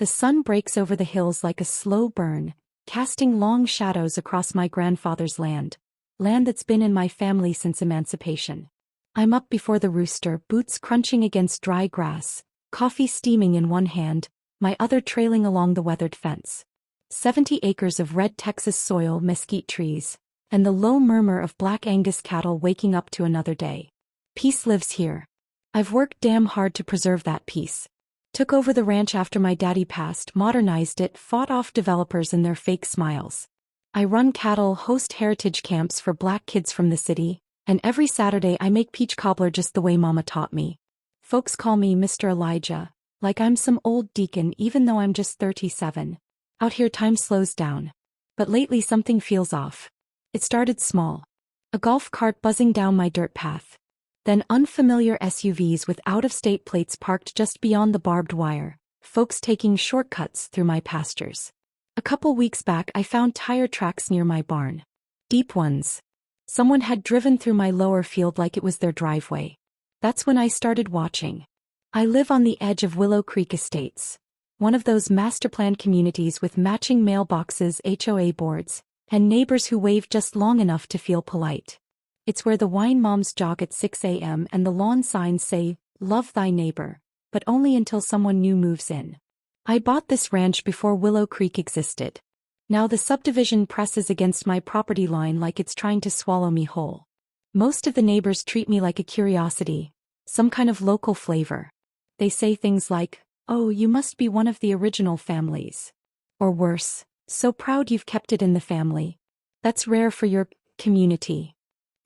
The sun breaks over the hills like a slow burn, casting long shadows across my grandfather's land that's been in my family since Emancipation. I'm up before the rooster, boots crunching against dry grass, coffee steaming in one hand, my other trailing along the weathered fence. 70 acres of red Texas soil, mesquite trees, and the low murmur of black Angus cattle waking up to another day. Peace lives here. I've worked damn hard to preserve that peace. Took over the ranch after my daddy passed, modernized it, fought off developers and their fake smiles. I run cattle, host heritage camps for black kids from the city, and every Saturday I make peach cobbler just the way Mama taught me. Folks call me Mr. Elijah, like I'm some old deacon even though I'm just 37. Out here time slows down. But lately something feels off. It started small. A golf cart buzzing down my dirt path. Then unfamiliar SUVs with out-of-state plates parked just beyond the barbed wire, folks taking shortcuts through my pastures. A couple weeks back I found tire tracks near my barn. Deep ones. Someone had driven through my lower field like it was their driveway. That's when I started watching. I live on the edge of Willow Creek Estates, one of those master-planned communities with matching mailboxes, HOA boards, and neighbors who wave just long enough to feel polite. It's where the wine moms jog at 6 a.m. and the lawn signs say, "Love thy neighbor," but only until someone new moves in. I bought this ranch before Willow Creek existed. Now the subdivision presses against my property line like it's trying to swallow me whole. Most of the neighbors treat me like a curiosity, some kind of local flavor. They say things like, "Oh, you must be one of the original families." Or worse, "So proud you've kept it in the family. That's rare for your community."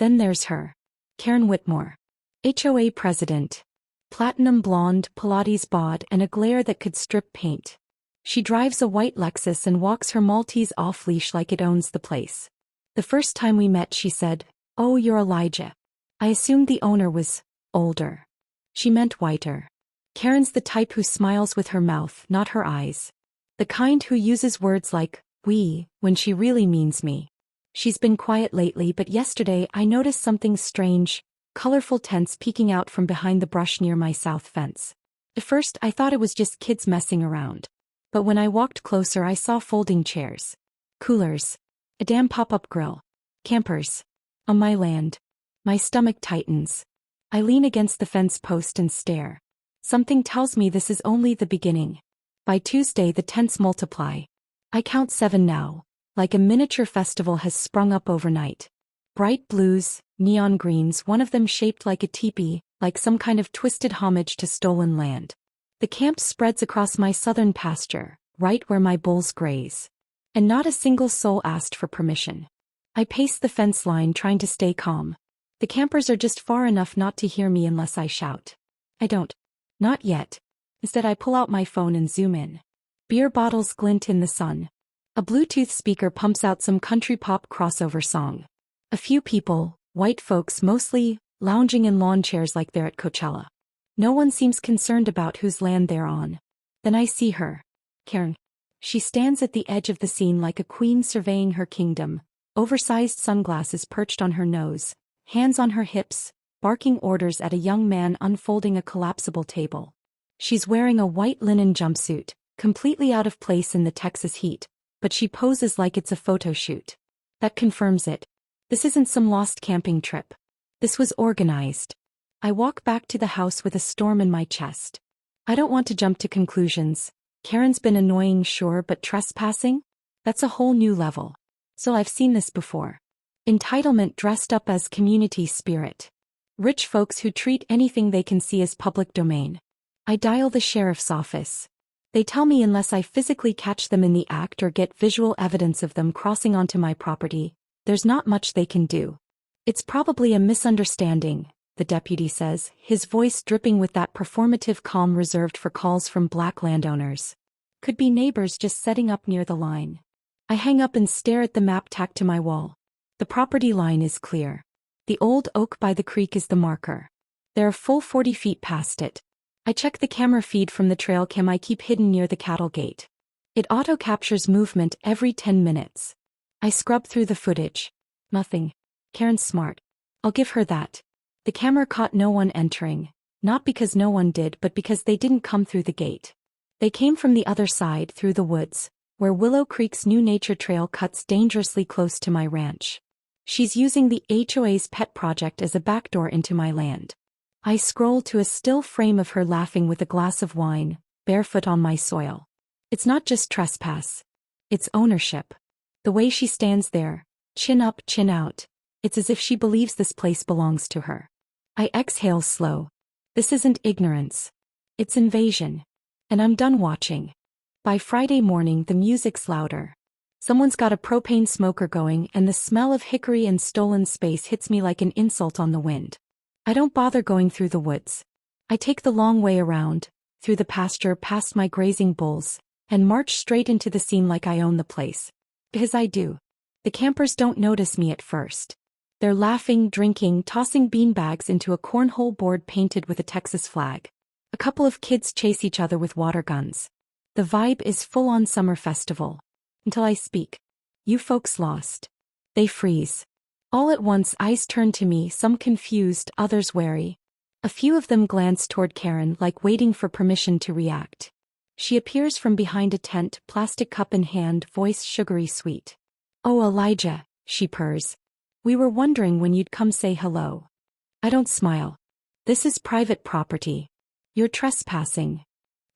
Then there's her. Karen Whitmore. HOA president. Platinum blonde, Pilates bod and a glare that could strip paint. She drives a white Lexus and walks her Maltese off-leash like it owns the place. The first time we met she said, "Oh, you're Elijah." I assumed the owner was older. She meant whiter. Karen's the type who smiles with her mouth, not her eyes. The kind who uses words like, "we," when she really means me. She's been quiet lately, but yesterday I noticed something strange, colorful tents peeking out from behind the brush near my south fence. At first I thought it was just kids messing around. But when I walked closer I saw folding chairs, coolers, a damn pop-up grill, campers. On my land. My stomach tightens. I lean against the fence post and stare. Something tells me this is only the beginning. By Tuesday the tents multiply. I count 7 now. Like a miniature festival has sprung up overnight. Bright blues, neon greens, one of them shaped like a teepee, like some kind of twisted homage to stolen land. The camp spreads across my southern pasture, right where my bulls graze. And not a single soul asked for permission. I pace the fence line trying to stay calm. The campers are just far enough not to hear me unless I shout. I don't. Not yet. Instead I pull out my phone and zoom in. Beer bottles glint in the sun. A Bluetooth speaker pumps out some country pop crossover song. A few people, white folks mostly, lounging in lawn chairs like they're at Coachella. No one seems concerned about whose land they're on. Then I see her. Karen. She stands at the edge of the scene like a queen surveying her kingdom, oversized sunglasses perched on her nose, hands on her hips, barking orders at a young man unfolding a collapsible table. She's wearing a white linen jumpsuit, completely out of place in the Texas heat, but she poses like it's a photo shoot. That confirms it. This isn't some lost camping trip. This was organized. I walk back to the house with a storm in my chest. I don't want to jump to conclusions. Karen's been annoying, sure, but trespassing? That's a whole new level. So I've seen this before. Entitlement dressed up as community spirit. Rich folks who treat anything they can see as public domain. I dial the sheriff's office. They tell me unless I physically catch them in the act or get visual evidence of them crossing onto my property, there's not much they can do. It's probably a misunderstanding, the deputy says, his voice dripping with that performative calm reserved for calls from black landowners. Could be neighbors just setting up near the line. I hang up and stare at the map tacked to my wall. The property line is clear. The old oak by the creek is the marker. They're a full 40 feet past it. I check the camera feed from the trail cam I keep hidden near the cattle gate. It auto-captures movement every 10 minutes. I scrub through the footage. Nothing. Karen's smart. I'll give her that. The camera caught no one entering, not because no one did but because they didn't come through the gate. They came from the other side through the woods, where Willow Creek's new nature trail cuts dangerously close to my ranch. She's using the HOA's pet project as a backdoor into my land. I scroll to a still frame of her laughing with a glass of wine, barefoot on my soil. It's not just trespass. It's ownership. The way she stands there, chin up, chin out, it's as if she believes this place belongs to her. I exhale slow. This isn't ignorance. It's invasion. And I'm done watching. By Friday morning the music's louder. Someone's got a propane smoker going and the smell of hickory and stolen space hits me like an insult on the wind. I don't bother going through the woods. I take the long way around, through the pasture past my grazing bulls, and march straight into the scene like I own the place. Because I do. The campers don't notice me at first. They're laughing, drinking, tossing beanbags into a cornhole board painted with a Texas flag. A couple of kids chase each other with water guns. The vibe is full-on summer festival. Until I speak. You folks lost. They freeze. All at once eyes turn to me, some confused, others wary. A few of them glance toward Karen like waiting for permission to react. She appears from behind a tent, plastic cup in hand, voice sugary sweet. "Oh Elijah," she purrs. "We were wondering when you'd come say hello." I don't smile. This is private property. You're trespassing.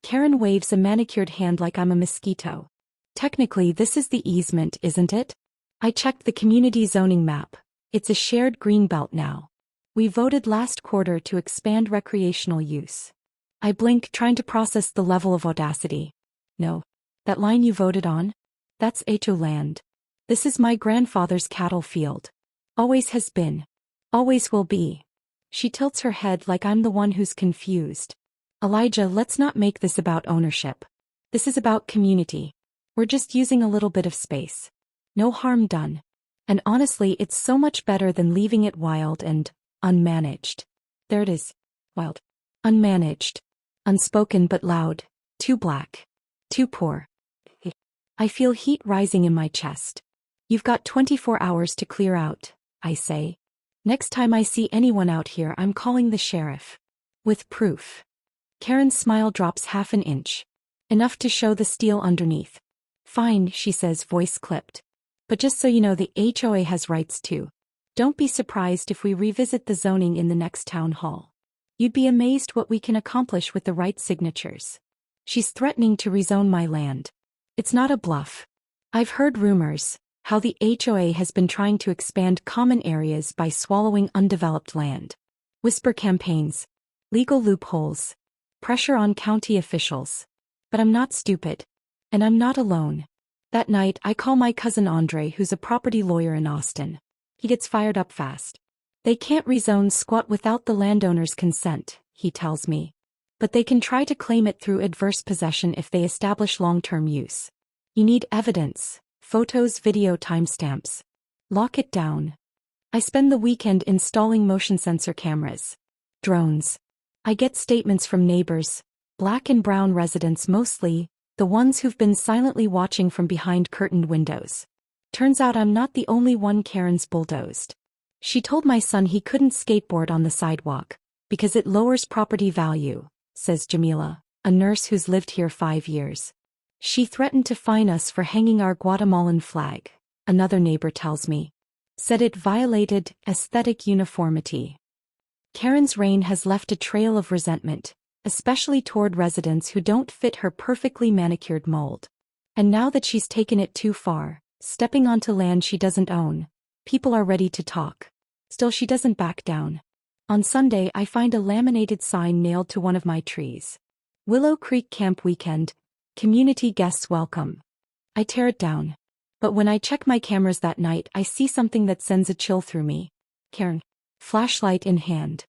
Karen waves a manicured hand like I'm a mosquito. Technically this is the easement, isn't it? I checked the community zoning map. It's a shared green belt now. We voted last quarter to expand recreational use. I blink, trying to process the level of audacity. No. That line you voted on? That's HO land. This is my grandfather's cattle field. Always has been. Always will be. She tilts her head like I'm the one who's confused. Elijah, let's not make this about ownership. This is about community. We're just using a little bit of space. No harm done. And honestly, it's so much better than leaving it wild and unmanaged. There it is. Wild. Unmanaged. Unspoken but loud. Too black. Too poor. I feel heat rising in my chest. You've got 24 hours to clear out, I say. Next time I see anyone out here, I'm calling the sheriff. With proof. Karen's smile drops half an inch. Enough to show the steel underneath. Fine, she says, voice clipped. But just so you know, the HOA has rights too. Don't be surprised if we revisit the zoning in the next town hall. You'd be amazed what we can accomplish with the right signatures. She's threatening to rezone my land. It's not a bluff. I've heard rumors, how the HOA has been trying to expand common areas by swallowing undeveloped land. Whisper campaigns. Legal loopholes. Pressure on county officials. But I'm not stupid. And I'm not alone. That night, I call my cousin Andre, who's a property lawyer in Austin. He gets fired up fast. They can't rezone squat without the landowner's consent, he tells me. But they can try to claim it through adverse possession if they establish long-term use. You need evidence, photos, video, timestamps. Lock it down. I spend the weekend installing motion sensor cameras. Drones. I get statements from neighbors, black and brown residents mostly, the ones who've been silently watching from behind curtained windows. Turns out I'm not the only one Karen's bulldozed. She told my son he couldn't skateboard on the sidewalk, because it lowers property value, says Jamila, a nurse who's lived here 5 years. She threatened to fine us for hanging our Guatemalan flag, another neighbor tells me. Said it violated aesthetic uniformity. Karen's reign has left a trail of resentment, especially toward residents who don't fit her perfectly manicured mold. And now that she's taken it too far, stepping onto land she doesn't own, people are ready to talk. Still, she doesn't back down. On Sunday, I find a laminated sign nailed to one of my trees. Willow Creek Camp Weekend, community guests welcome. I tear it down. But when I check my cameras that night, I see something that sends a chill through me. Karen, flashlight in hand,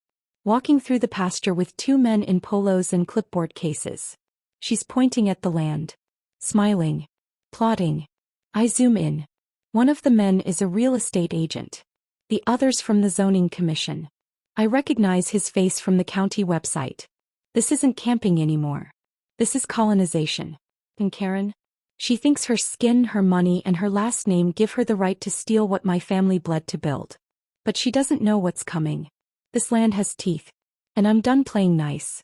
walking through the pasture with 2 men in polos and clipboard cases. She's pointing at the land. Smiling. Plotting. I zoom in. One of the men is a real estate agent. The other's from the zoning commission. I recognize his face from the county website. This isn't camping anymore. This is colonization. And Karen? She thinks her skin, her money, and her last name give her the right to steal what my family bled to build. But she doesn't know what's coming. This land has teeth. And I'm done playing nice.